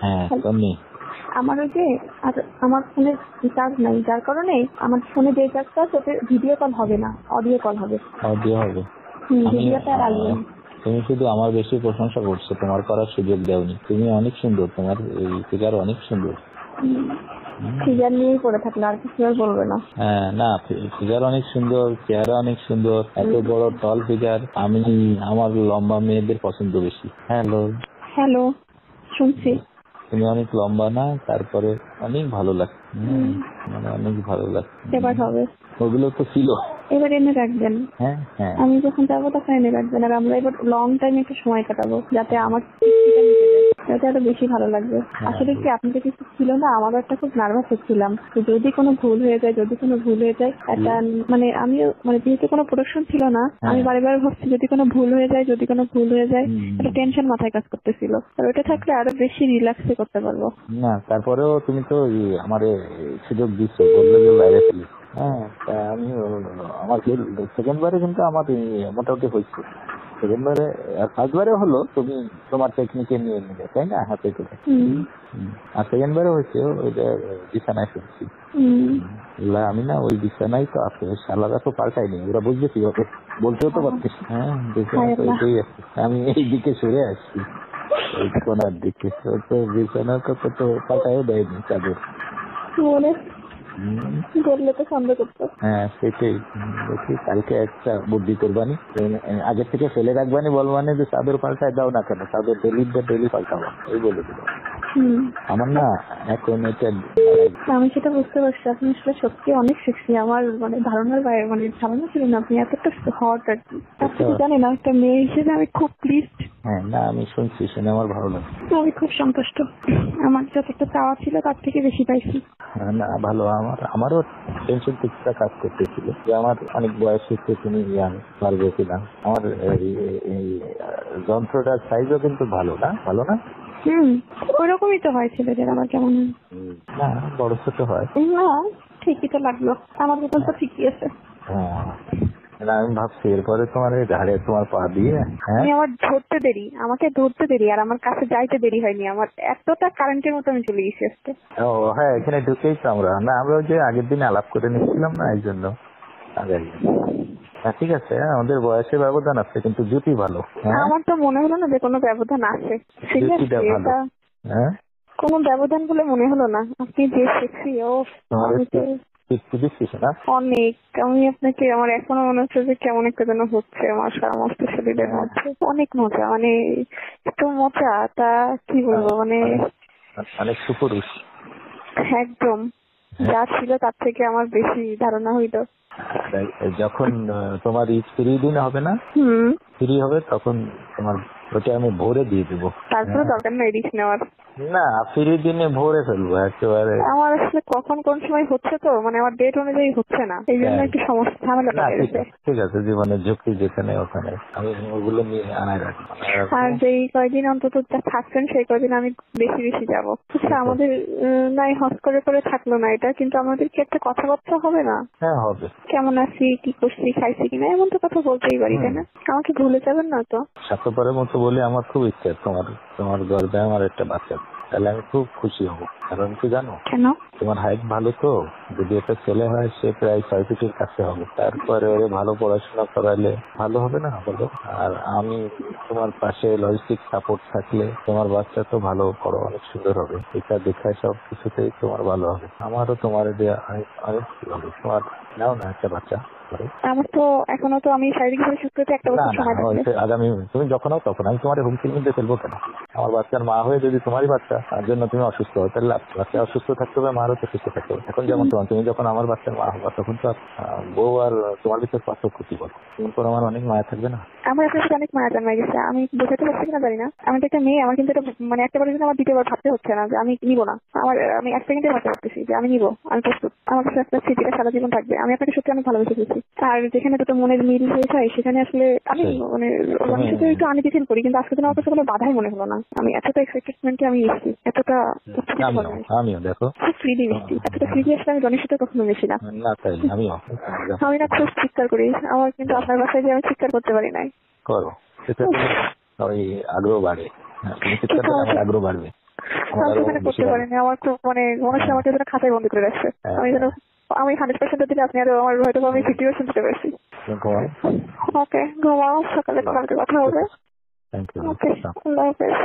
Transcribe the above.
হ্যাঁ তুমি আমার ওই যে আমার ফোনে চার্জ নাই, যার কারণে আমার ফোনে যে চার্জটা আছে ভিডিও কল হবে না, অডিও কল হবে। অডিও হবে। ভিডিওটা আর আসবে না। তুমি শুধু আমার বেশি প্রশংসা করছো, তোমার করার সুযোগ দেওনি। তুমি অনেক সুন্দর, তোমার এই ফিগার অনেক সুন্দর। ফিগার নিয়েই পড়ে থাকলে আর কিছু আর বলবে না। হ্যাঁ না, ফিগার অনেক সুন্দর, চেহারা অনেক সুন্দর, এত বড় টল ফিগার। আমার লম্বা মেয়েদের পছন্দ বেশি। হ্যালো, শুনছি। তুমি অনেক লম্বা না, তারপরে অনেক ভালো লাগছে, মানে অনেক ভালো লাগছে। এবার হবে, ওগুলো তো ছিল। এবার এনে রাখবেন। হ্যাঁ হ্যাঁ, আমি যখন যাবো তখন এনে রাখবেন, আর আমরা এবার লং টাইম একটু সময় কাটাবো, যাতে আমার যাতে আরো বেশি ভালো লাগবে। আসলে কি আপনাদের কিছু ছিল না, আমারও একটা খুব নার্ভাস হচ্ছিলাম, যদি কোনো ভুল হয়ে যায় একটা আমিও যেহেতু কোনো প্রোডাকশন ছিল না, আমি বারবার ভাবছি যদি কোনো ভুল হয়ে যায় একটা টেনশন মাথায় কাজ করতেছিল। আর ওটা থাকলে আরো বেশি রিল্যাক্সে করতে পারবো। না তারপরেও তুমি তো আমারে সুযোগ দিচ্ছ, বললে যে বাইরে ফেলি। হ্যাঁ, আমি আমার সেকেন্ড বারে কিন্তু আমার মোটামুটি হয়েছে। সেকেন্ড বারে, ফার্স্ট বারে হলো তুমি তোমার টেকনিকে নিয়ে নিলে, তাই না, হাতে করে। আর সেকেন্ড বারে হয়েছে ওইটা বিছানায় শুনছি। আমি না ওই বিছানায় তো আছে, শালারা তো পাল্টাইনি, ওরা বুঝবে কি হবে, বলতেও তো পারতিস। হ্যাঁ, বিছানা তো এটাই আছে, আমি এই দিকে সরে আসছি, ওই কোনার দিকে। তো বিছানা তো পাল্টাইও দেয়নি চাদর। বললে তো সন্দেহ করতো। হ্যাঁ সেটাই, দেখি কালকে একটা বুদ্ধি করবানি, আগে থেকে ফেলে রাখবানি, বলবানি যে চাদর পাল্টায় দাও না কেন, চাদর ডেলি পাল্টাবো, এই বলে দিল। আমার না এখন এটা আমি সেটা বুঝতে পারছি, আপনি আসলে সত্যি অনেক সেক্সি। আমার ধারণার বাইরে, ধারণা ছিল না আপনি এতটা হট আর কি। আপনি জানেন না, একটা মেয়ে হিসেবে আমি খুব প্লিজড। হ্যাঁ না, আমি শুনছি, শুনে আমার ভালো লাগছে। আমি খুব সন্তুষ্ট, আমার যতটা চাওয়া ছিল তার থেকে বেশি পাইছি। না ভালো, আমারও টেনশন কিছুটা কাজ করতেছিল যে আমার অনেক বয়স হচ্ছে, তুমি পারবে কিনা। আমার এই যন্ত্রটার সাইজও কিন্তু ভালো না। ওইরকমই তো হয় ছেলেদের, আমার কেমন না বড় ছোট হয় না, ঠিকই তো লাগলো, আমার মতন তো ঠিকই আছে। হ্যাঁ, আমি ভাবছি এরপরে তোমার এই ঘাড়ে তোমার পা দিয়ে আমাকে ধরতে দেরি আর আমার কাছে যাইতে দেরি হয়নি, আমার এতটা কারেন্টের মতো আমি চলে গেছি আজকে। ও হ্যাঁ, এখানে ঢুকেই তো আমরা ওই যে আগের দিন আলাপ করে নিচ্ছিলাম না, এই জন্য। ঠিক আছে, আমাদের বয়সের ব্যবধান আছে, কিন্তু জুটি ভালো। আমার তো মনে হলো না যে কোনো ব্যবধান আছে। কোনো ব্যবধান বলে মনে হলো না। আপনি যে সেক্সি, অনেক। আমি আপনাকে, আমার এখনো মনে হচ্ছে যে কেমন একটা যেন হচ্ছে আমার সমস্ত শরীরের মধ্যে। অনেক মজা, এত মজা, তা কি বলবো, অনেক সুপুরুষ একদম। যা ছিল তার থেকে আমার বেশি ধারণা হইল। যখন তোমার ফ্রি দিন হবে না, ফ্রি হবে, তখন তোমার ওটা আমি ভোরে দিয়ে দেবো। তারপরে দরকার নেই রিস্ক নেওয়ার। না, ফ্রি দিনে ভোরে ফেলবো একেবারে। আমার আসলে কখন কোন সময় হচ্ছে তো, আমার ডেট অনুযায়ী হচ্ছে না, এই জন্য একটু সমস্যা ঝামেলা হচ্ছে। ঠিক আছে, জীবনের ঝুঁকি যেখানে ওখানে আমি ওগুলো নিয়ে আনাই রাখবো। আর যেই কয়দিন অন্তত থাকছেন সেই কয়দিন আমি বেশি বেশি যাবো। আমাদের নাই হস করে থাকলো না এটা, কিন্তু আমাদের কি একটা কথাবার্তা হবে না? হ্যাঁ হবে। কেমন আছি, কি করছি, খাইছি কিনা, এমন তো কথা বলতেই পারি, তাই না? আমাকে ভুলে যাবেন না তো? স্বার্থপরের মতো বলে আমার খুব ইচ্ছা তোমার গর্বে আমার একটা বাচ্চা, তাহলে আমি খুব খুশি হব। কারণ কি জানো? কেন? তোমার হাইট ভালো তো, যদি একটা ছেলে হয় সে প্রায় 6 ফিটের কাছে হবে, তারপরে ওরে ভালো পড়াশোনা করালে ভালো হবে না বলো? আর আমি তোমার পাশে লজিস্টিক সাপোর্ট থাকলে তোমার বাচ্চা তো ভালো বড় অনেক সুন্দর হবে। এটা দেখে সব কিছুতেই তোমার ভালো হবে। আমারও তোমার দেওয়া অনেক ভালো। তোমার নাও না একটা বাচ্চা। আমার তো এখনো তো আমি শারীরিকভাবে সুস্থ হতে একটা বছর সময় লাগবে। আগামী তুমি যখন হও তখন আমি তোমার হুমকির মধ্যে ফেলবো কেন? আমার বাচ্চার মা হয়ে যদি তোমারই বাচ্চা তার জন্য তুমি অসুস্থ হও, তাহলে বাচ্চা অসুস্থ থাকতে হবে, মারও তো সুস্থ থাকতে হবে। এখন যেমন তুমি যখন আমার বাচ্চার মা হবা, তখন তো বউ আর তোমার ভিতর পার্থক্য কি বল? তুমি পর আমার অনেক মায়া থাকবে না? আমার আসলে অনেক মায়া জন্মায় গেছে, আমি বোঝাতে পারছি কিনা জানি না। আমি তো একটা মেয়ে, আমার কিন্তু এটা একটাবার কিন্তু আমার দ্বিতীয়বার ভাবতে হচ্ছে না যে আমি নিবো না। আমি এক সেকেন্ডে ভাবতে পারতেছি যে আমি নিবো, আমি প্রস্তুত। আমার কাছে একটা স্মৃতিটা সারা জীবন থাকবে। আমি আপনাকে সত্যি অনেক ভালোবেসে ফেলছি। আর যেখানে দুটো মনের মিল হয়ে যায় সেখানে আসলে আমি রনির সাথে একটু আনইজি ফিল করি, কিন্তু আজকে আমার কাছে কোনো বাধাই মনে হলো না। আমি এতটা এক্সাইটেডমেন্টে আমি এসেছি, এতটা আমিও দেখো ফ্রিলি মিশছি, এতটা ফ্রিলি আসলে আমি রনির সাথে কখনো মিশি না। আমি না খুব চিৎকার করি, আমার কিন্তু আপনার বাসায় যে আমি চিৎকার করতে পারি নাই। করো, সেটা ওই আগ্রহ বাড়ে। তুমি চিৎকার করলে আমার আগ্রহ বাড়বে। সেখানে করতে পারিনি। আমার খুব মানে মনে হচ্ছে আমাকে যেন খাতায় বন্দি করে রাখছে। আমি 100% দিলে আপনি আরো আমার হয়তো আমি 50% দিতে পারছি। ওকে, ঘুমাও, সকালে কালকে কথা হবে। Thank you. ওকে, আল্লাহ হাফেজ।